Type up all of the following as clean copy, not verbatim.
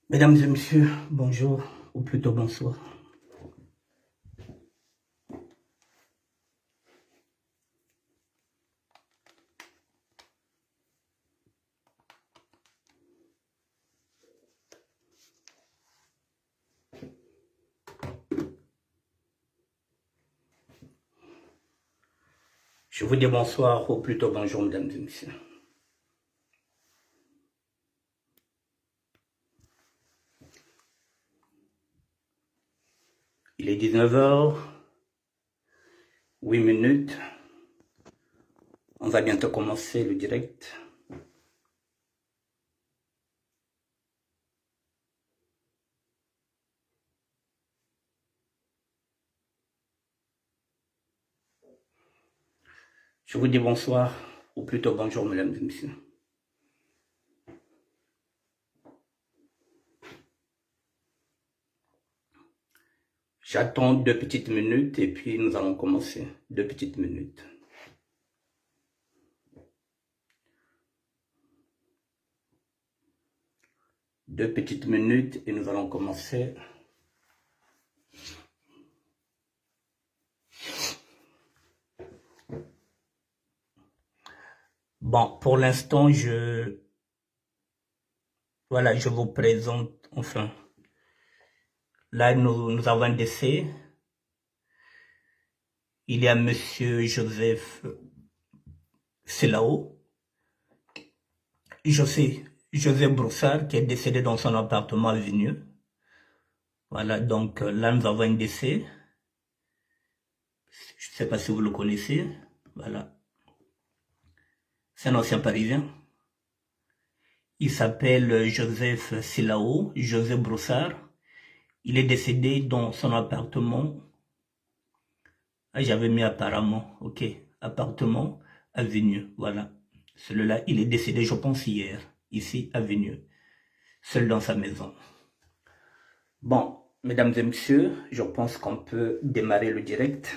Mesdames et messieurs, bonjour, ou plutôt bonsoir. Je vous dis bonsoir, ou plutôt bonjour, mesdames et messieurs. Il est 19h, 8 minutes. On va bientôt commencer le direct. Je vous dis bonsoir, ou plutôt bonjour, mesdames et messieurs. J'attends 2 petites minutes et puis nous allons commencer. 2 petites minutes. Deux petites minutes et nous allons commencer. Bon, pour l'instant, je vous présente, enfin, là, nous avons un décès. Il y a Monsieur Joseph Selao, Joseph Broussard, qui est décédé dans son appartement à Vigneux. Voilà, donc là, nous avons un décès. Je ne sais pas si vous le connaissez. Voilà. C'est un ancien Parisien. Il s'appelle Joseph Selao, Joseph Broussard. Il est décédé dans son appartement. Ah, j'avais mis apparemment, ok. Appartement à Vigneux, voilà. Celui-là, il est décédé, je pense, hier, ici à Vigneux, seul dans sa maison. Bon, mesdames et messieurs, je pense qu'on peut démarrer le direct.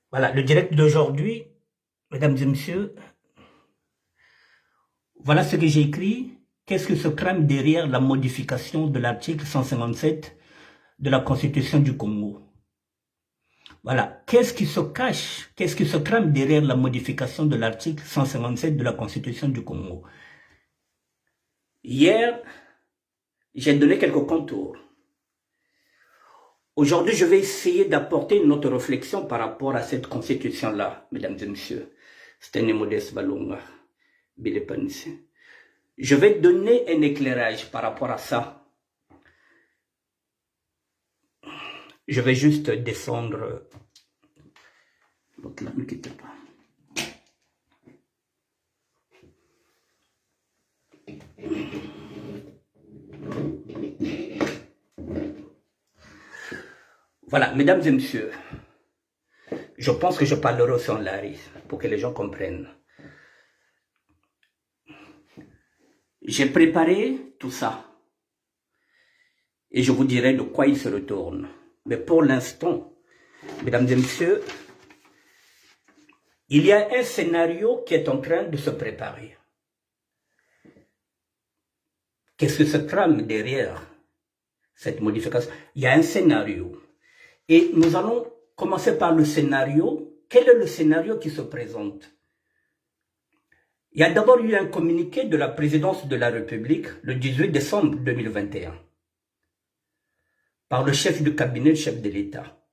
Voilà, le direct d'aujourd'hui, mesdames et messieurs, voilà ce que j'ai écrit. Qu'est-ce que se crame derrière la modification de l'article 157 de la Constitution du Congo? Voilà, qu'est-ce qui se cache, qu'est-ce qui se crame derrière la modification de l'article 157 de la Constitution du Congo? Hier, j'ai donné quelques contours. Aujourd'hui, je vais essayer d'apporter une autre réflexion par rapport à cette constitution-là, mesdames et messieurs. C'est un modeste Balunga, Bilepanisi. Je vais donner un éclairage par rapport à ça. Je vais juste descendre. L'autre là, ne quittez pas. Voilà, mesdames et messieurs, je pense que je parlerai sans Larry pour que les gens comprennent. J'ai préparé tout ça et je vous dirai de quoi il se retourne. Mais pour l'instant, mesdames et messieurs, il y a un scénario qui est en train de se préparer. Qu'est-ce que se trame derrière cette modification? Il y a un scénario. Et nous allons commencer par le scénario. Quel est le scénario qui se présente? Il y a d'abord eu un communiqué de la présidence de la République le 18 décembre 2021 par le chef du cabinet, le chef de l'État.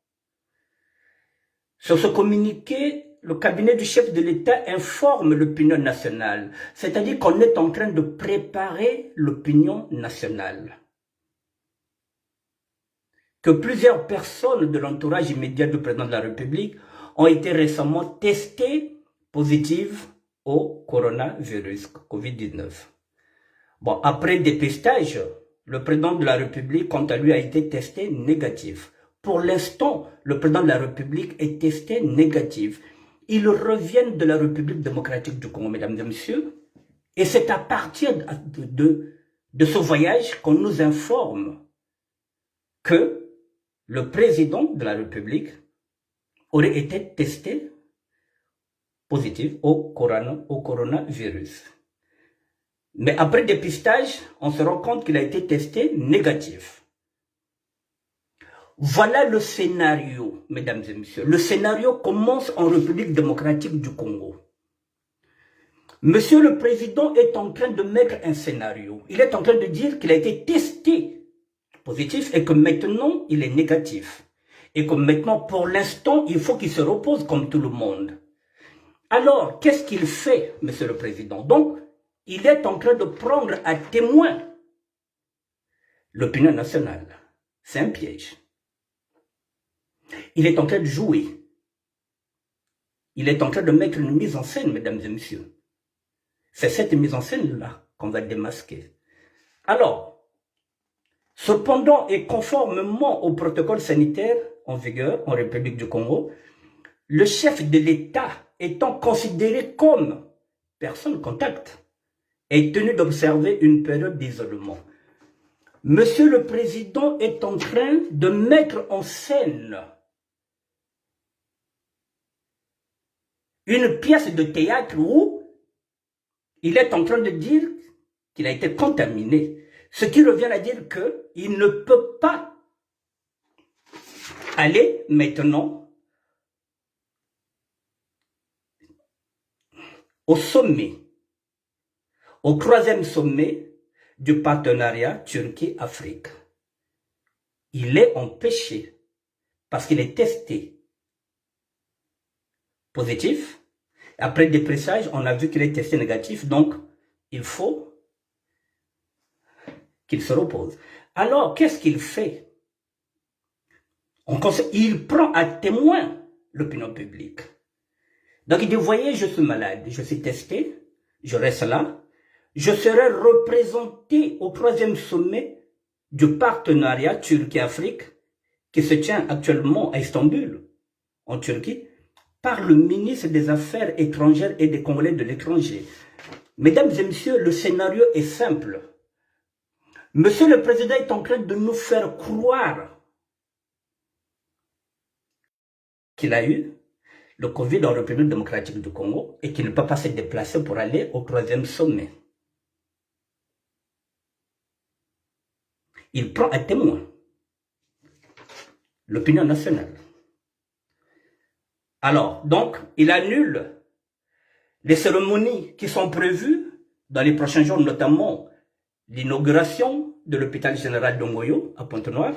Sur ce communiqué, le cabinet du chef de l'État informe l'opinion nationale, c'est-à-dire qu'on est en train de préparer l'opinion nationale. Que plusieurs personnes de l'entourage immédiat du président de la République ont été récemment testées positives au coronavirus Covid-19. Bon, après dépistage, le président de la République, quant à lui, a été testé négatif. Pour l'instant, le président de la République est testé négatif. Ils reviennent de la République démocratique du Congo, mesdames et messieurs, et c'est à partir de ce voyage qu'on nous informe que le président de la République aurait été testé positif au coronavirus. Mais après dépistage, on se rend compte qu'il a été testé négatif. Voilà le scénario, mesdames et messieurs. Le scénario commence en République démocratique du Congo. Monsieur le Président est en train de mettre un scénario. Il est en train de dire qu'il a été testé positif et que maintenant, il est négatif. Et que maintenant, pour l'instant, il faut qu'il se repose comme tout le monde. Alors, qu'est-ce qu'il fait, Monsieur le Président? Donc, il est en train de prendre à témoin l'opinion nationale. C'est un piège. Il est en train de jouer. Il est en train de mettre une mise en scène, mesdames et messieurs. C'est cette mise en scène-là qu'on va démasquer. Alors, cependant, et conformément au protocole sanitaire en vigueur en République du Congo, le chef de l'État étant considéré comme personne contact est tenu d'observer une période d'isolement. Monsieur le Président est en train de mettre en scène une pièce de théâtre où il est en train de dire qu'il a été contaminé. Ce qui revient à dire qu'il ne peut pas aller maintenant au sommet, au 3e sommet du partenariat Turquie-Afrique. Il est empêché parce qu'il est testé positif. Après dépistage, on a vu qu'il est testé négatif, donc il faut qu'il se repose. Alors, qu'est-ce qu'il fait? Il prend à témoin l'opinion publique. Donc il dit, voyez, je suis malade, je suis testé, je reste là, je serai représenté au 3e sommet du partenariat Turquie-Afrique qui se tient actuellement à Istanbul, en Turquie, par le ministre des Affaires étrangères et des Congolais de l'étranger. Mesdames et messieurs, le scénario est simple. Monsieur le Président est en train de nous faire croire qu'il a eu le Covid en République démocratique du Congo et qu'il ne peut pas se déplacer pour aller au 3e sommet. Il prend à témoin l'opinion nationale. Alors, donc, il annule les cérémonies qui sont prévues dans les prochains jours, notamment l'inauguration de l'hôpital général d'Ongoyo à Pointe-Noire.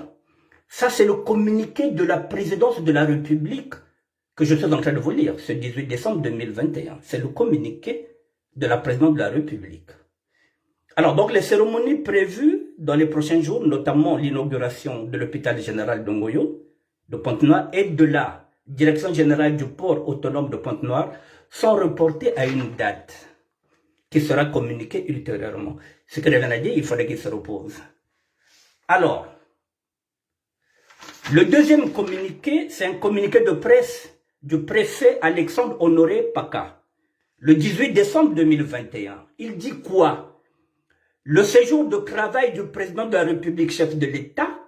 Ça, c'est le communiqué de la présidence de la République que je suis en train de vous lire, ce 18 décembre 2021. C'est le communiqué de la présidence de la République. Alors, donc, les cérémonies prévues dans les prochains jours, notamment l'inauguration de l'hôpital général d'Ongoyo, de Pointe-Noire, et de la direction générale du port autonome de Pointe-Noire, sont reportées à une date qui sera communiquée ultérieurement. Ce que je viens de dire, il faudrait qu'il se repose. Alors, le deuxième communiqué, c'est un communiqué de presse du préfet Alexandre Honoré Paka, le 18 décembre 2021. Il dit quoi? Le séjour de travail du président de la République, chef de l'État,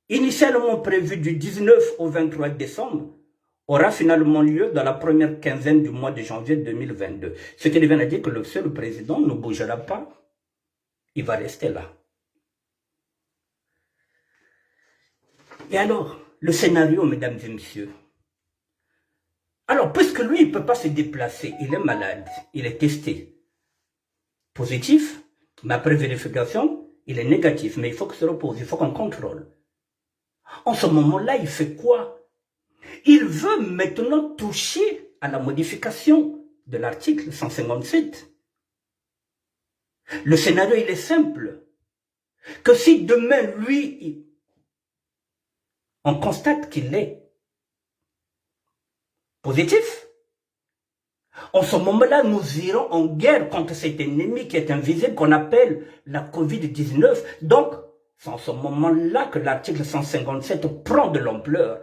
initialement prévu du 19 au 23 décembre, aura finalement lieu dans la première quinzaine du mois de janvier 2022. Ce qui vient à dire que le président ne bougera pas, il va rester là. Et alors, le scénario, mesdames et messieurs. Alors, puisque lui, il ne peut pas se déplacer, il est malade, il est testé positif, mais après vérification, il est négatif, mais il faut qu'il se repose, il faut qu'on contrôle. En ce moment-là, il fait quoi? Il veut maintenant toucher à la modification de l'article 157. Le scénario, il est simple. Que si demain, lui, on constate qu'il est positif, en ce moment-là, nous irons en guerre contre cet ennemi qui est invisible, qu'on appelle la Covid-19. Donc, c'est en ce moment-là que l'article 157 prend de l'ampleur.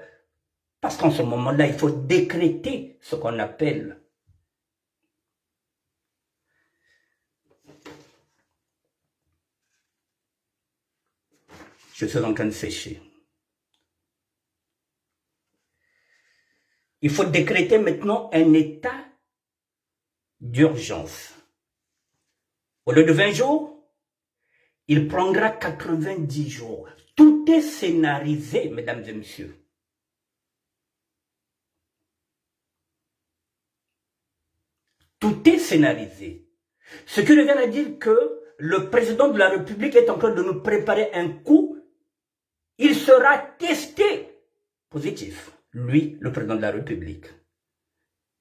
Parce qu'en ce moment-là, il faut décréter ce qu'on appelle je suis en train de sécher. Il faut décréter maintenant un état d'urgence. Au lieu de 20 jours, il prendra 90 jours. Tout est scénarisé, mesdames et messieurs. Tout est scénarisé. Ce qui revient à dire que le président de la République est en train de nous préparer un coup. Il sera testé positif, lui, le président de la République.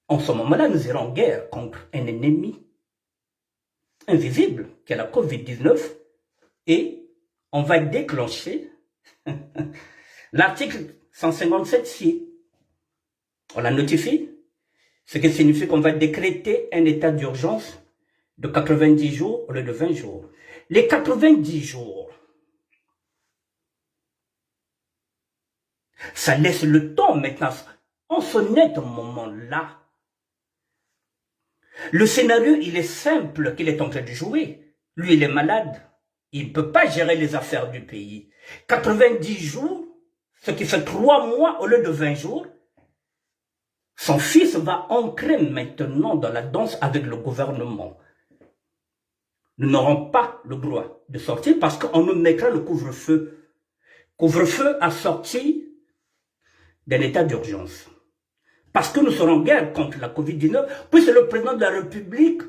En ce moment-là, nous irons en guerre contre un ennemi invisible, qui est la COVID-19, et on va déclencher l'article 157 si on la notifie, ce qui signifie qu'on va décréter un état d'urgence de 90 jours au lieu de 20 jours. Les 90 jours, ça laisse le temps maintenant, en ce net moment-là. Le scénario, il est simple qu'il est en train de jouer. Lui, il est malade. Il ne peut pas gérer les affaires du pays. 90 jours, ce qui fait 3 mois au lieu de 20 jours. Son fils va ancrer maintenant dans la danse avec le gouvernement. Nous n'aurons pas le droit de sortir parce qu'on nous mettra le couvre-feu. Couvre-feu assorti d'un état d'urgence. Parce que nous serons en guerre contre la COVID-19, puisque le président de la République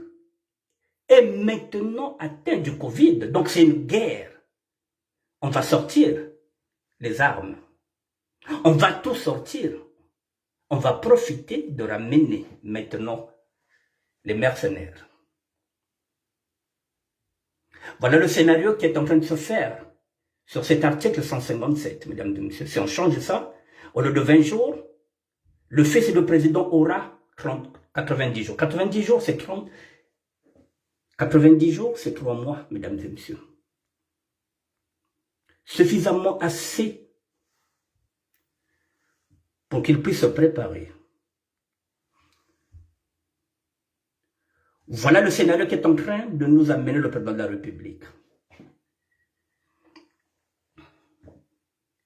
est maintenant atteint du Covid. Donc c'est une guerre. On va sortir les armes. On va tout sortir. On va profiter de ramener maintenant les mercenaires. Voilà le scénario qui est en train de se faire sur cet article 157, mesdames et messieurs. Si on change ça, au lieu de 20 jours, le fils du président aura 90 jours. 90 jours, c'est 30. 90 jours, c'est 3 mois, mesdames et messieurs. Suffisamment assez pour qu'il puisse se préparer. Voilà le scénario qui est en train de nous amener le président de la République.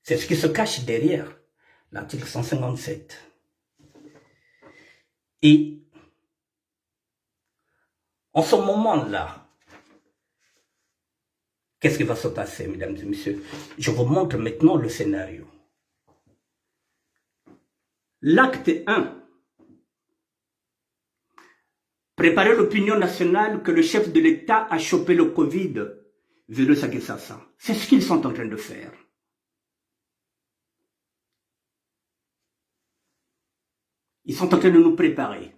C'est ce qui se cache derrière l'article 157. Et en ce moment-là, qu'est-ce qui va se passer, mesdames et messieurs? Je vous montre maintenant le scénario. L'acte 1. Préparer l'opinion nationale que le chef de l'État a chopé le Covid, virus à Kinshasa. C'est ce qu'ils sont en train de faire. Ils sont en train de nous préparer.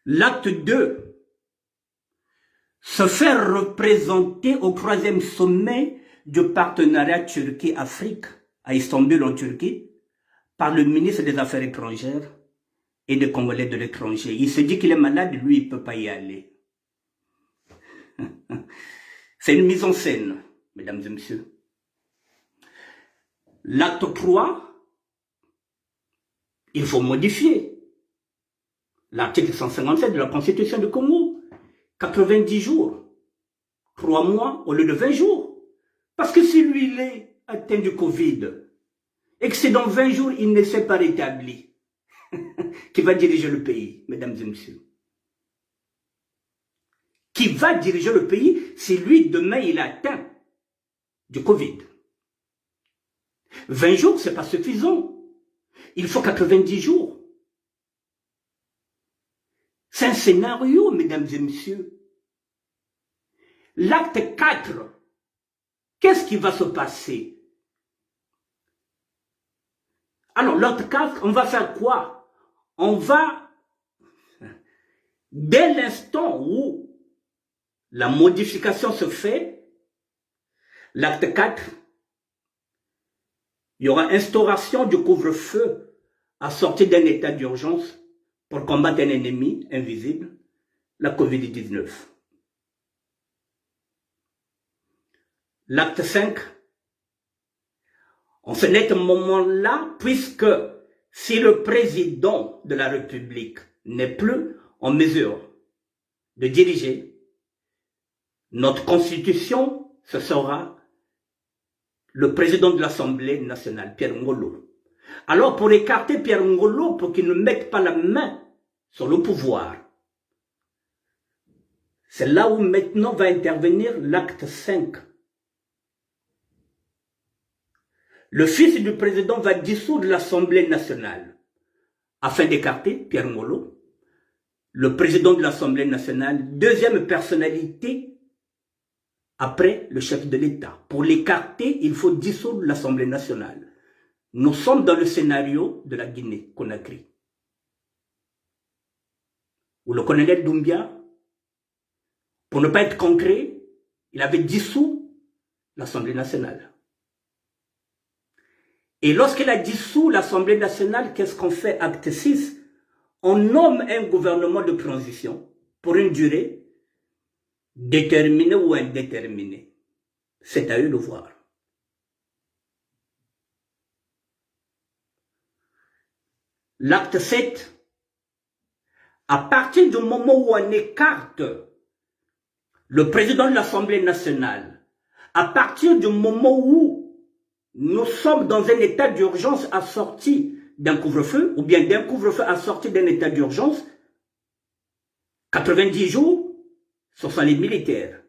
L'acte 2. Se faire représenter au 3e sommet du partenariat Turquie-Afrique à Istanbul en Turquie par le ministre des Affaires étrangères et des Congolais de l'étranger. Il se dit qu'il est malade, lui, il ne peut pas y aller. C'est une mise en scène, mesdames et messieurs. L'acte 3, il faut modifier l'article 157 de la Constitution du Congo. 90 jours, 3 mois au lieu de 20 jours. Parce que si lui, il est atteint du Covid, et que c'est dans 20 jours, il ne s'est pas rétabli, qui va diriger le pays, mesdames et messieurs? Qui va diriger le pays si lui, demain, il est atteint du Covid? 20 jours, ce n'est pas suffisant. Il faut 90 jours. C'est un scénario, mesdames et messieurs. L'acte 4, qu'est-ce qui va se passer? Alors, l'acte 4, on va faire quoi? On va, dès l'instant où la modification se fait, l'acte 4, il y aura instauration du couvre-feu à sortir d'un état d'urgence pour combattre un ennemi invisible, la COVID-19. L'acte 5, en ce net moment-là, puisque si le président de la République n'est plus en mesure de diriger, notre constitution, ce sera le président de l'Assemblée nationale, Pierre Ngolo. Alors, pour écarter Pierre Ngolo, pour qu'il ne mette pas la main sur le pouvoir, c'est là où maintenant va intervenir l'acte 5. Le fils du président va dissoudre l'Assemblée nationale afin d'écarter Pierre Ngolo. Le président de l'Assemblée nationale, deuxième personnalité après le chef de l'État. Pour l'écarter, il faut dissoudre l'Assemblée nationale. Nous sommes dans le scénario de la Guinée-Conakry, où le colonel Doumbia, pour ne pas être concret, il avait dissous l'Assemblée nationale. Et lorsqu'il a dissous l'Assemblée nationale, qu'est-ce qu'on fait? Acte 6, on nomme un gouvernement de transition pour une durée déterminée ou indéterminée. C'est à eux de voir. L'acte 7, à partir du moment où on écarte le président de l'Assemblée nationale, à partir du moment où nous sommes dans un état d'urgence assorti d'un couvre-feu, ou bien d'un couvre-feu assorti d'un état d'urgence, 90 jours, ce sont les militaires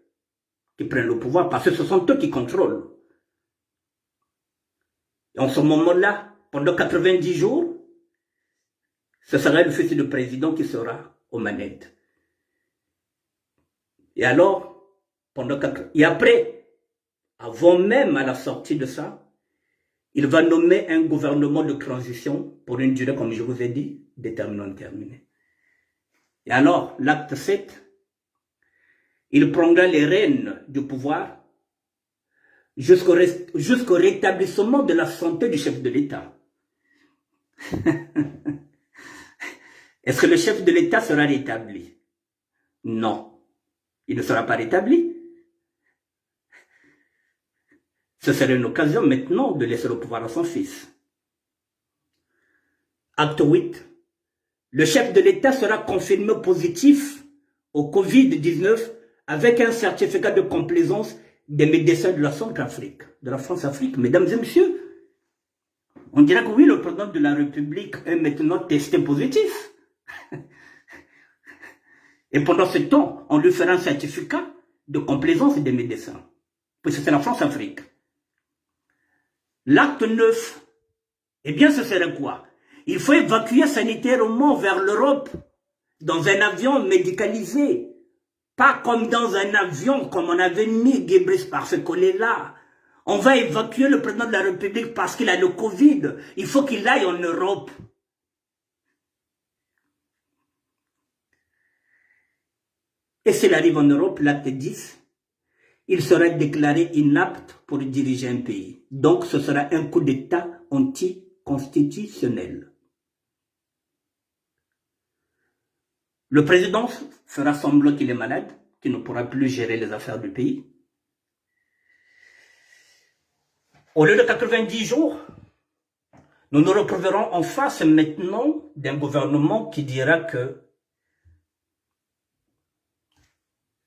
qui prennent le pouvoir, parce que ce sont eux qui contrôlent. Et en ce moment-là, pendant 90 jours, ce sera le fils du président qui sera aux manettes. Et alors, et après, avant même à la sortie de ça, il va nommer un gouvernement de transition pour une durée, comme je vous ai dit, déterminée, terminée. Et alors, l'acte 7, il prendra les rênes du pouvoir jusqu'au rétablissement de la santé du chef de l'État. Est-ce que le chef de l'État sera rétabli? Non, il ne sera pas rétabli. Ce serait une occasion maintenant de laisser le pouvoir à son fils. Acte 8. Le chef de l'État sera confirmé positif au Covid-19 avec un certificat de complaisance des médecins de la Centrafrique, de la France-Afrique. Mesdames et messieurs, on dirait que oui, le président de la République est maintenant testé positif. Et pendant ce temps, on lui fera un certificat de complaisance des médecins. Puisque c'est la France-Afrique. L'acte 9, eh bien ce serait quoi? Il faut évacuer sanitairement vers l'Europe dans un avion médicalisé. Pas comme dans un avion comme on avait mis Guébris par ce collet-là. On va évacuer le président de la République parce qu'il a le Covid. Il faut qu'il aille en Europe. Et s'il arrive en Europe, l'acte 10, il sera déclaré inapte pour diriger un pays. Donc ce sera un coup d'État anticonstitutionnel. Le président fera semblant qu'il est malade, qu'il ne pourra plus gérer les affaires du pays. Au lieu de 90 jours, nous nous retrouverons en face maintenant d'un gouvernement qui dira que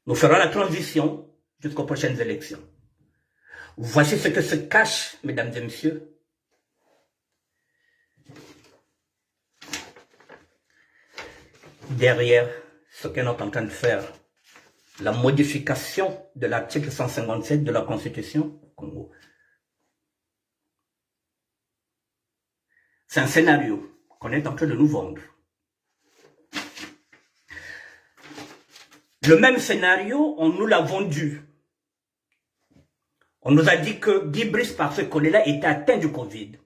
nous ferons la transition jusqu'aux prochaines élections. Voici ce que se cache, mesdames et messieurs, derrière ce qu'on est en train de faire, la modification de l'article 157 de la Constitution au Congo. C'est un scénario qu'on est en train de nous vendre. Le même scénario, on nous l'a vendu. On nous a dit que Guy Brice, par ce collet-là, était atteint du Covid.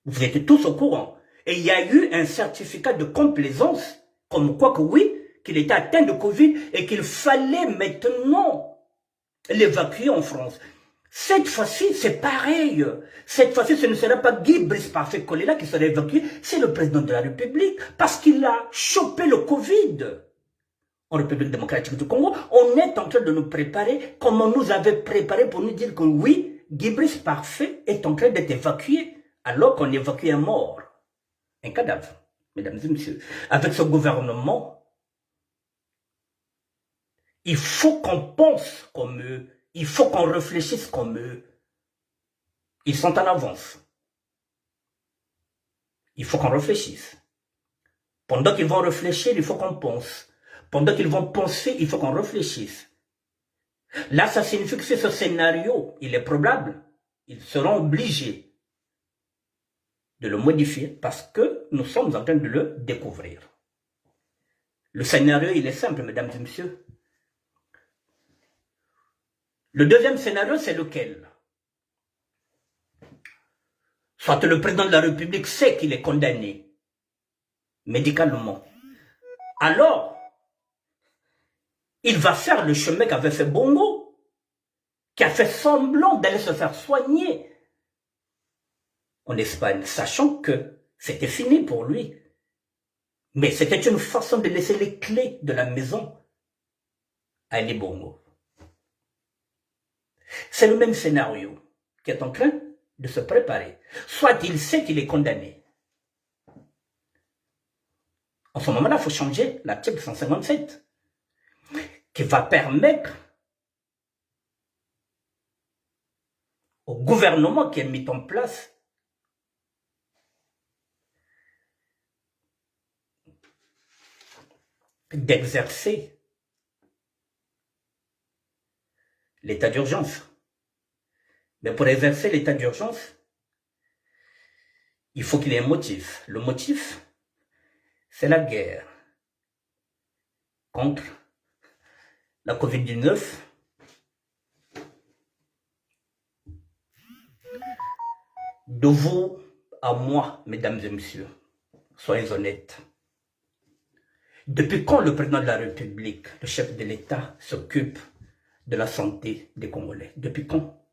Vous étiez tous au courant. Et il y a eu un certificat de complaisance, comme quoi que oui, qu'il était atteint de Covid et qu'il fallait maintenant l'évacuer en France. Cette fois-ci, c'est pareil. Cette fois-ci, ce ne sera pas Guy Brice par ce collet-là qui sera évacué, c'est le président de la République, parce qu'il a chopé le Covid. En République démocratique du Congo, on est en train de nous préparer comme on nous avait préparé pour nous dire que oui, Guy Brice Parfait est en train d'être évacué, alors qu'on évacue un mort, un cadavre, mesdames et messieurs. Avec ce gouvernement, il faut qu'on pense comme eux, il faut qu'on réfléchisse comme eux. Ils sont en avance. il faut qu'on réfléchisse. Pendant qu'ils vont réfléchir, il faut qu'on pense. Pendant qu'ils vont penser, il faut qu'on réfléchisse. Là, ça signifie que si ce scénario, il est probable, ils seront obligés de le modifier parce que nous sommes en train de le découvrir. Le scénario, il est simple, mesdames et messieurs. Le deuxième scénario, c'est lequel? Soit le président de la République sait qu'il est condamné médicalement. Alors, il va faire le chemin qu'avait fait Bongo, qui a fait semblant d'aller se faire soigner en Espagne, sachant que c'était fini pour lui. Mais c'était une façon de laisser les clés de la maison à Ali Bongo. C'est le même scénario qui est en train de se préparer. Soit il sait qu'il est condamné. En ce moment-là, il faut changer l'article 157 qui va permettre au gouvernement qui est mis en place d'exercer l'état d'urgence. Mais pour exercer l'état d'urgence, il faut qu'il y ait un motif. Le motif, c'est la guerre contre la COVID-19. De vous à moi, mesdames et messieurs, soyez honnêtes. Depuis quand le président de la République, le chef de l'État, s'occupe de la santé des Congolais? Depuis quand?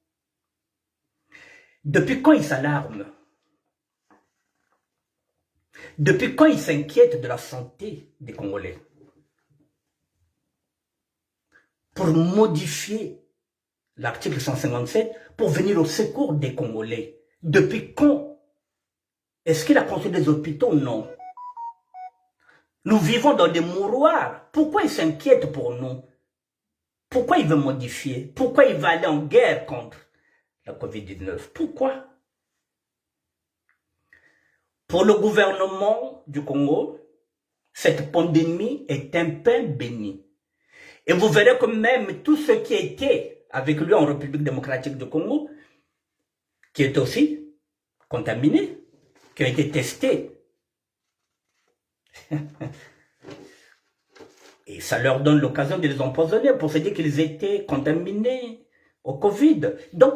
Depuis quand il s'alarme? Depuis quand il s'inquiète de la santé des Congolais? Pour modifier l'article 157, pour venir au secours des Congolais. Depuis quand? Est-ce qu'il a construit des hôpitaux? Non. Nous vivons dans des mouroirs. Pourquoi il s'inquiète pour nous? Pourquoi il veut modifier? Pourquoi il va aller en guerre contre la COVID-19? Pourquoi? Pour le gouvernement du Congo, cette pandémie est un pain béni. Et vous verrez que même tous ceux qui étaient avec lui en République démocratique du Congo, qui étaient aussi contaminés, qui ont été testés, et ça leur donne l'occasion de les empoisonner pour se dire qu'ils étaient contaminés au Covid. Donc,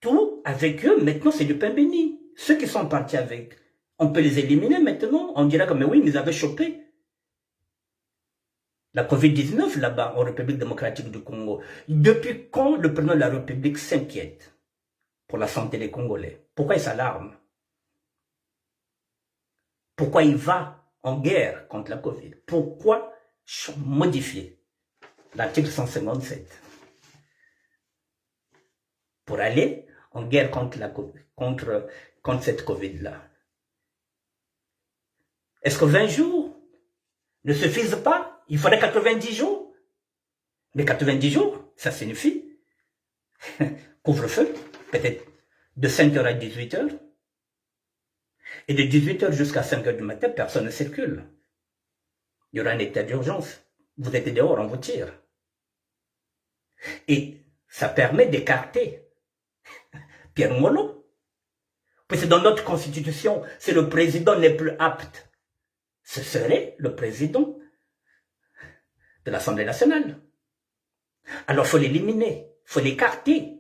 tout avec eux, maintenant, c'est du pain béni. Ceux qui sont partis avec, on peut les éliminer maintenant. On dira que, mais oui, ils avaient chopé la Covid-19 là-bas, en République démocratique du Congo. Depuis quand le président de la République s'inquiète pour la santé des Congolais? Pourquoi il s'alarme? Pourquoi il va en guerre contre la Covid? Pourquoi modifier l'article 157 pour aller en guerre contre cette Covid-là? Est-ce que 20 jours ne suffisent pas? Il faudrait 90 jours. Mais 90 jours, ça signifie couvre-feu, peut-être de 5h à 18h. Et de 18h jusqu'à 5h du matin, personne ne circule. Il y aura un état d'urgence. Vous êtes dehors, on vous tire. Et ça permet d'écarter Pierre Molo. Puisque dans notre constitution, si le président n'est plus apte, ce serait le président de l'Assemblée nationale. Alors il faut l'éliminer, il faut l'écarter.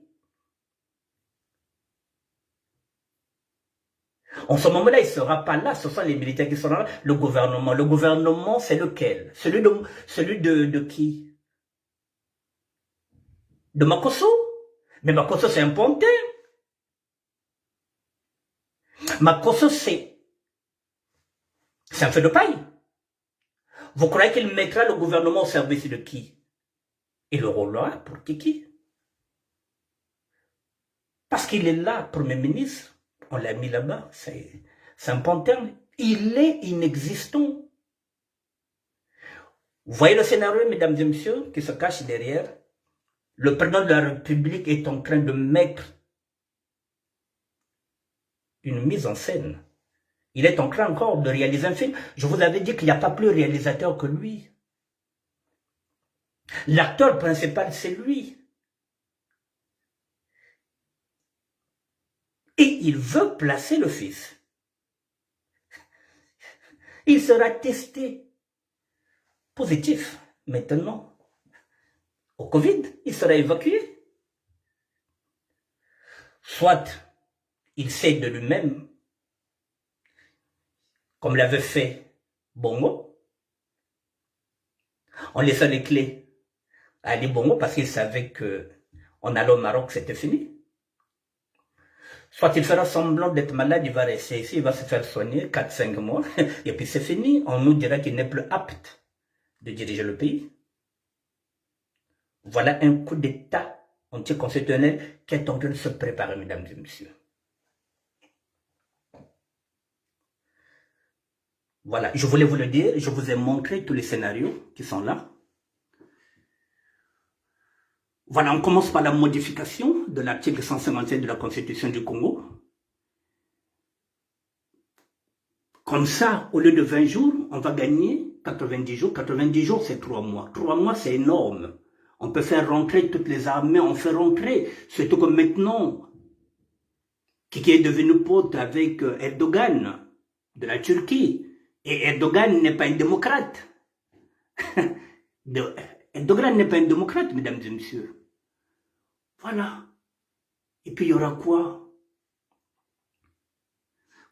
En ce moment-là, il ne sera pas là, ce sont les militaires qui seront là, le gouvernement. Le gouvernement, c'est lequel? Celui de qui? De Makosso? Mais Makosso, c'est un pontin. Makosso, c'est un feu de paille. Vous croyez qu'il mettra le gouvernement au service de qui? Et le rôlera pour qui? Parce qu'il est là, Premier ministre. On l'a mis là-bas, c'est un pantin. Il est inexistant. Vous voyez le scénario, mesdames et messieurs, qui se cache derrière? Le président de la République est en train de mettre une mise en scène. Il est en train encore de réaliser un film. Je vous avais dit qu'il n'y a pas plus réalisateur que lui. L'acteur principal, c'est lui. Et il veut placer le fils. Il sera testé positif maintenant au Covid. Il sera évacué. Soit il sait de lui-même, comme l'avait fait Bongo, en laissant les clés à Ali Bongo parce qu'il savait qu'en allant au Maroc, c'était fini. Soit il fera semblant d'être malade, il va rester ici, il va se faire soigner 4-5 mois, et puis c'est fini. On nous dira qu'il n'est plus apte de diriger le pays. Voilà un coup d'État anticonstitutionnel qui est en train de se préparer, mesdames et messieurs. Voilà, je voulais vous le dire, je vous ai montré tous les scénarios qui sont là. Voilà, on commence par la modification de l'article 157 de la Constitution du Congo. Comme ça, au lieu de 20 jours, on va gagner 90 jours. 90 jours, c'est 3 mois. 3 mois, c'est énorme. On peut faire rentrer toutes les armées, on fait rentrer. Surtout que maintenant, qui est devenu pote avec Erdogan de la Turquie. Et Erdogan n'est pas un démocrate. Erdogan n'est pas un démocrate, mesdames et messieurs. Voilà. Et puis il y aura quoi?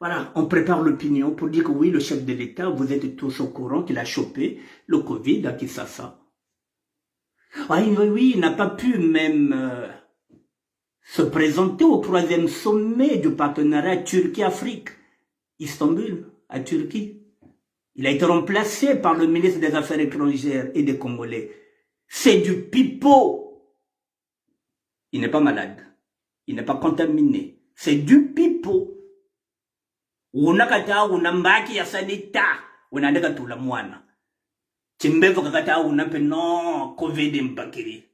Voilà, on prépare l'opinion pour dire que oui, le chef de l'État, vous êtes tous au courant qu'il a chopé le Covid à Kinshasa. Oui, il n'a pas pu même se présenter au 3e sommet du partenariat Turquie-Afrique, Istanbul, à Turquie. Il a été remplacé par le ministre des Affaires étrangères et des Congolais. C'est du pipeau. Il n'est pas malade. Il n'est pas contaminé. C'est du pipeau. Unakata unambaki ya sanita. Unandeka tula mwana. Chimbevo kakata unampe non Covid mpakiri.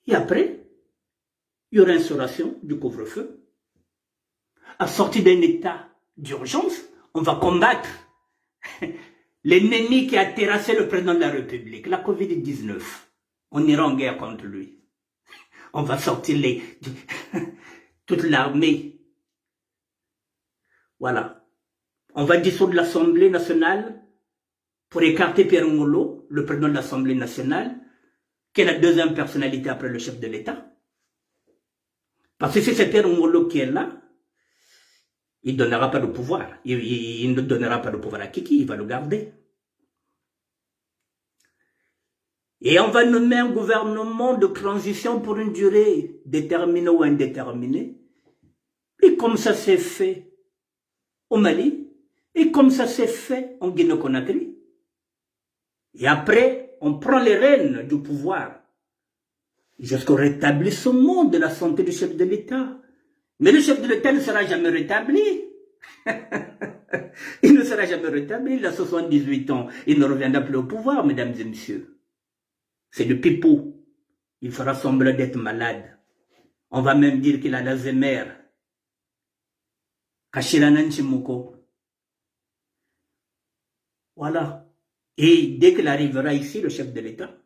Et après, il y aura instauration du couvre-feu. À sortir d'un état d'urgence, on va combattre l'ennemi qui a terrassé le président de la République, la Covid-19. On ira en guerre contre lui. On va sortir toute l'armée. Voilà. On va dissoudre l'Assemblée nationale pour écarter Pierre Ngolo, le président de l'Assemblée nationale, qui est la deuxième personnalité après le chef de l'État. Parce que si c'est Pierre Ngolo qui est là, il ne donnera pas de pouvoir. Il ne donnera pas de pouvoir à Kiki, il va le garder. Et on va nommer un gouvernement de transition pour une durée déterminée ou indéterminée. Et comme ça s'est fait au Mali, et comme ça s'est fait en Guinée-Conakry. Et après, on prend les rênes du pouvoir jusqu'au rétablissement de la santé du chef de l'État. Mais le chef de l'État ne sera jamais rétabli. Il ne sera jamais rétabli. Il a 78 ans. Il ne reviendra plus au pouvoir, mesdames et messieurs. C'est le pipeau. Il fera semblant d'être malade. On va même dire qu'il a l'Alzheimer. Kashiranan Chimuko. Voilà. Et dès qu'il arrivera ici, le chef de l'État,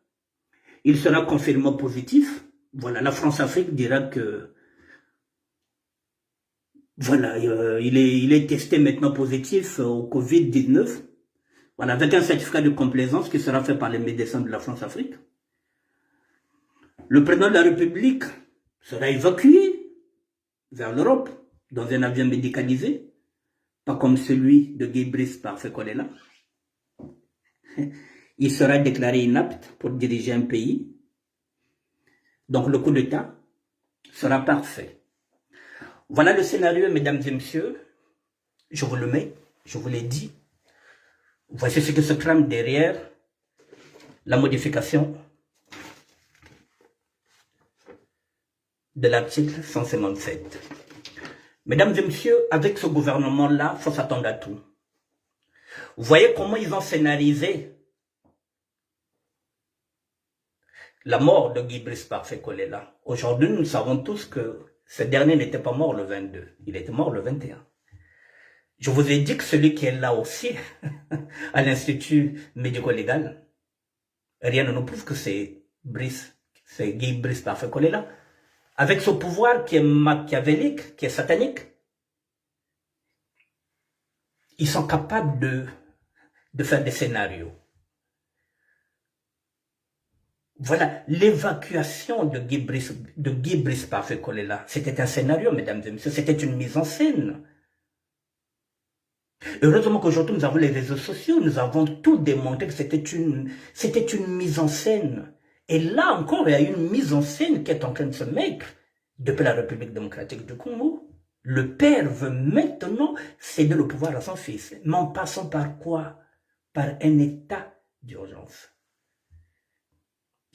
il sera confirmé positif. Voilà, la France-Afrique dira que voilà, il est testé maintenant positif au Covid-19. Voilà, avec un certificat de complaisance qui sera fait par les médecins de la France-Afrique. Le président de la République sera évacué vers l'Europe dans un avion médicalisé, pas comme celui de Guy Brice par ce qu'on est là. Il sera déclaré inapte pour diriger un pays. Donc le coup d'État sera parfait. Voilà le scénario, mesdames et messieurs. Je vous le mets, je vous l'ai dit. Voici ce qui se trame derrière la modification de l'article 157. Mesdames et messieurs, avec ce gouvernement-là, il faut s'attendre à tout. Vous voyez comment ils ont scénarisé la mort de Guy Brice Parfait Kolela. Aujourd'hui, nous savons tous que Ce dernier n'était pas mort le 22, il était mort le 21. Je vous ai dit que celui qui est là aussi, à l'Institut médico-légal, rien ne nous prouve que c'est Guy Brice Parfait là, avec ce pouvoir qui est machiavélique, qui est satanique. Ils sont capables de faire des scénarios. Voilà, l'évacuation de Guy Brice Parfait là, c'était un scénario, mesdames et messieurs, c'était une mise en scène. Heureusement qu'aujourd'hui nous avons les réseaux sociaux, nous avons tout démontré que c'était une mise en scène. Et là encore, il y a une mise en scène qui est en train de se mettre depuis la République démocratique du Congo. Le père veut maintenant céder le pouvoir à son fils. Mais en passant par quoi? Par un état d'urgence.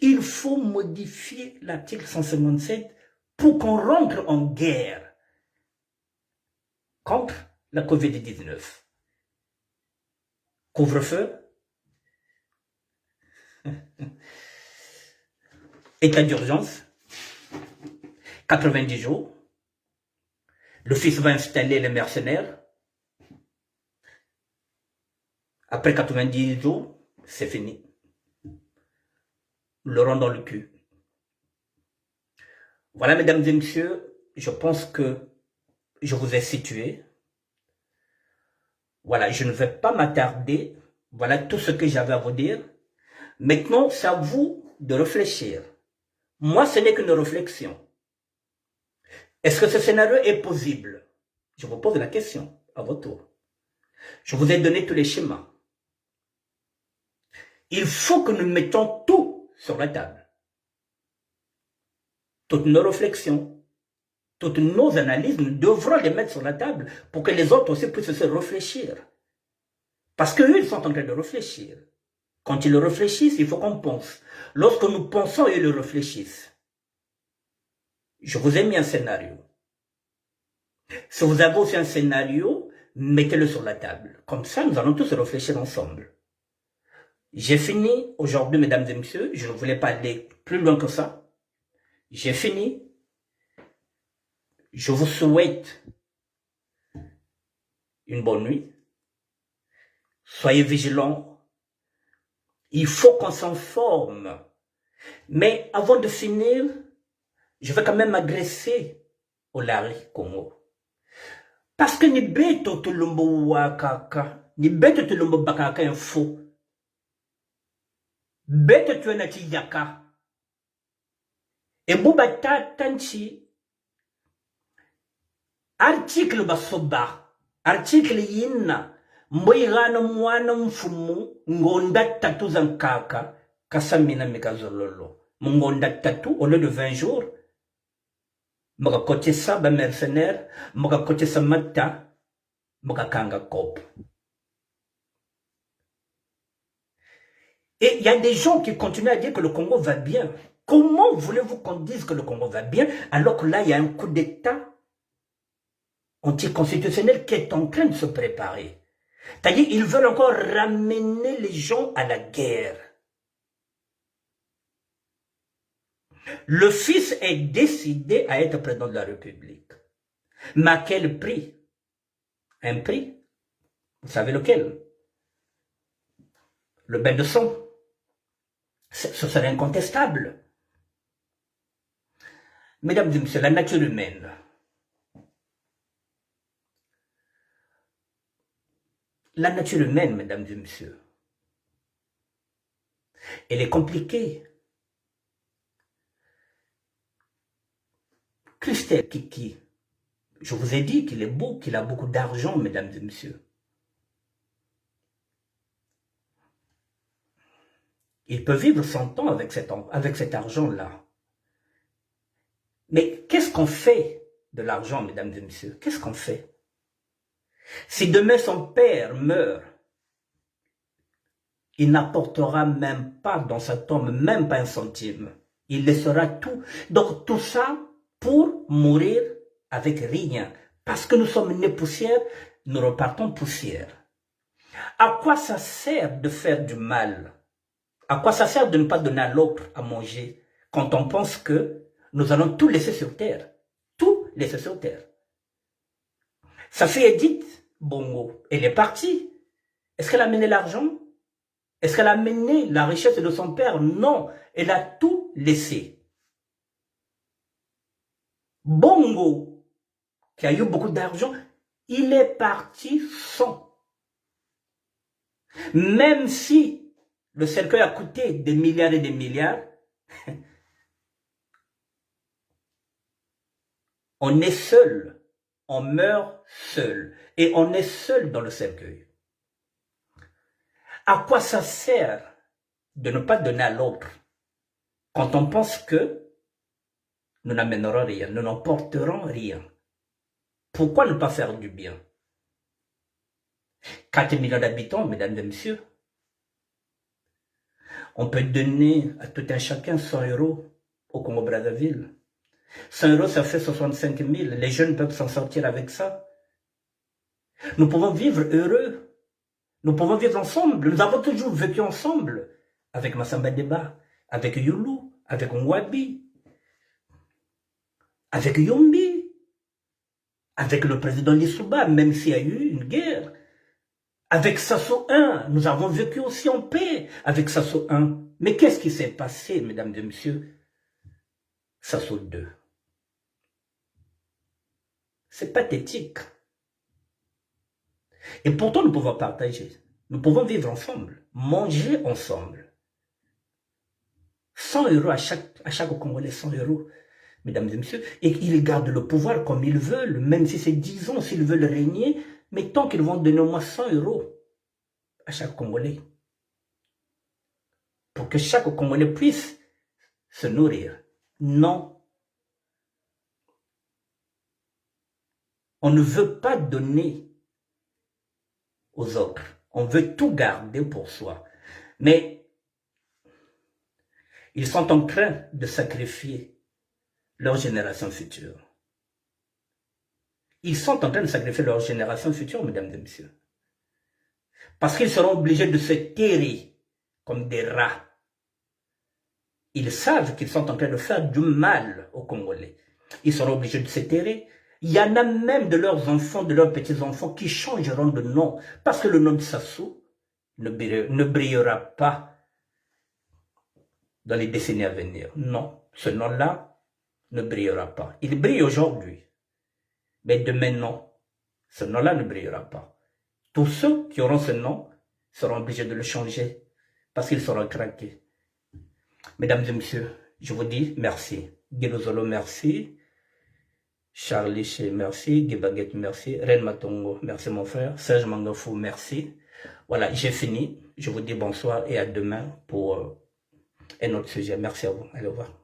Il faut modifier l'article 157 pour qu'on rentre en guerre contre la Covid-19. Couvre-feu, état d'urgence, 90 jours, le fils va installer les mercenaires. Après 90 jours, c'est fini. Le rond dans le cul. Voilà, mesdames et messieurs, je pense que je vous ai situé. Voilà, je ne vais pas m'attarder. Voilà tout ce que j'avais à vous dire. Maintenant, c'est à vous de réfléchir. Moi, ce n'est qu'une réflexion. Est-ce que ce scénario est possible? Je vous pose la question à votre tour. Je vous ai donné tous les schémas. Il faut que nous mettions tout sur la table. Toutes nos réflexions, toutes nos analyses, nous devrons les mettre sur la table pour que les autres aussi puissent se réfléchir. Parce qu'eux, ils sont en train de réfléchir. Quand ils réfléchissent, il faut qu'on pense. Lorsque nous pensons, ils réfléchissent. Je vous ai mis un scénario. Si vous avez aussi un scénario, mettez-le sur la table. Comme ça, nous allons tous réfléchir ensemble. J'ai fini aujourd'hui, mesdames et messieurs. Je ne voulais pas aller plus loin que ça. J'ai fini. Je vous souhaite une bonne nuit. Soyez vigilants. Il faut qu'on s'en forme. Mais avant de finir, je vais quand même m'adresser au Larry Congo. Parce que ni beto tulumbu wakaka, ni beto tulumbu bakaka info. Beto tuena yaka. Et bubata tanchi. Article basoba. Article yinna. Mboirana mwana mfumu. Ngonda tatu zankaka. Kasamina mikazololo. Ngonda tatu au lieu de 20 jours. Moga kote sa ba mercenaire. Moga kote sa mata. Moga kanga kop. Et il y a des gens qui continuent à dire que le Congo va bien. Comment voulez-vous qu'on dise que le Congo va bien alors que là, il y a un coup d'État anticonstitutionnel qui est en train de se préparer? C'est-à-dire ils veulent encore ramener les gens à la guerre. Le fils est décidé à être président de la République. Mais à quel prix? Un prix? Vous savez lequel? Le bain de sang. Ce serait incontestable. Mesdames et messieurs, la nature humaine. La nature humaine, mesdames et messieurs, elle est compliquée. Christelle Kiki, je vous ai dit qu'il est beau, qu'il a beaucoup d'argent, mesdames et messieurs. Il peut vivre 100 ans avec cet argent-là. Mais qu'est-ce qu'on fait de l'argent, mesdames et messieurs? Qu'est-ce qu'on fait? Si demain son père meurt, il n'apportera même pas dans sa tombe, même pas un centime. Il laissera tout. Donc tout ça pour mourir avec rien. Parce que nous sommes nés poussière, nous repartons poussière. À quoi ça sert de faire du mal? À quoi ça sert de ne pas donner à l'autre à manger quand on pense que nous allons tout laisser sur terre? Tout laissé sur terre. Sa fille Edith Bongo, elle est partie. Est-ce qu'elle a mené l'argent? Est-ce qu'elle a mené la richesse de son père? Non, elle a tout laissé. Bongo, qui a eu beaucoup d'argent, il est parti sans. Même si le cercueil a coûté des milliards et des milliards, on est seul, on meurt seul, et on est seul dans le cercueil. À quoi ça sert de ne pas donner à l'autre quand on pense que nous n'amènerons rien, nous n'emporterons rien? Pourquoi ne pas faire du bien? 4 millions d'habitants, mesdames et messieurs. On peut donner à tout un chacun 100 € au Congo-Brazzaville. 100 €, ça fait 65 000. Les jeunes peuvent s'en sortir avec ça. Nous pouvons vivre heureux. Nous pouvons vivre ensemble. Nous avons toujours vécu ensemble. Avec Massamba Deba, avec Youlou, avec Ngwabi, avec Yombi, avec le président Lissouba, même s'il y a eu une guerre. Avec Sasso 1, nous avons vécu aussi en paix avec Sasso 1. Mais qu'est-ce qui s'est passé, mesdames et messieurs? Sasso 2. C'est pathétique. Et pourtant, nous pouvons partager. Nous pouvons vivre ensemble, manger ensemble. 100 € à chaque Congolais, 100 €, mesdames et messieurs. Et ils gardent le pouvoir comme ils veulent, même si c'est 10 ans, s'ils veulent régner. Mais tant qu'ils vont donner au moins 100 € à chaque Congolais, pour que chaque Congolais puisse se nourrir. Non. On ne veut pas donner aux autres. On veut tout garder pour soi. Mais ils sont en train de sacrifier leur génération future. Ils sont en train de sacrifier leur génération future, mesdames et messieurs. Parce qu'ils seront obligés de se terrer comme des rats. Ils savent qu'ils sont en train de faire du mal aux Congolais. Ils seront obligés de se terrer. Il y en a même de leurs enfants, de leurs petits-enfants qui changeront de nom. Parce que le nom de Sassou ne brillera pas dans les décennies à venir. Non, ce nom-là ne brillera pas. Il brille aujourd'hui. Mais demain, non. Ce nom-là ne brillera pas. Tous ceux qui auront ce nom seront obligés de le changer parce qu'ils seront craqués. Mesdames et messieurs, je vous dis merci. Guilozolo, merci. Charlie, merci. Guibaguette, merci. Ren Matongo, merci mon frère. Serge Mangafou, merci. Voilà, j'ai fini. Je vous dis bonsoir et à demain pour un autre sujet. Merci à vous. Allez, au revoir.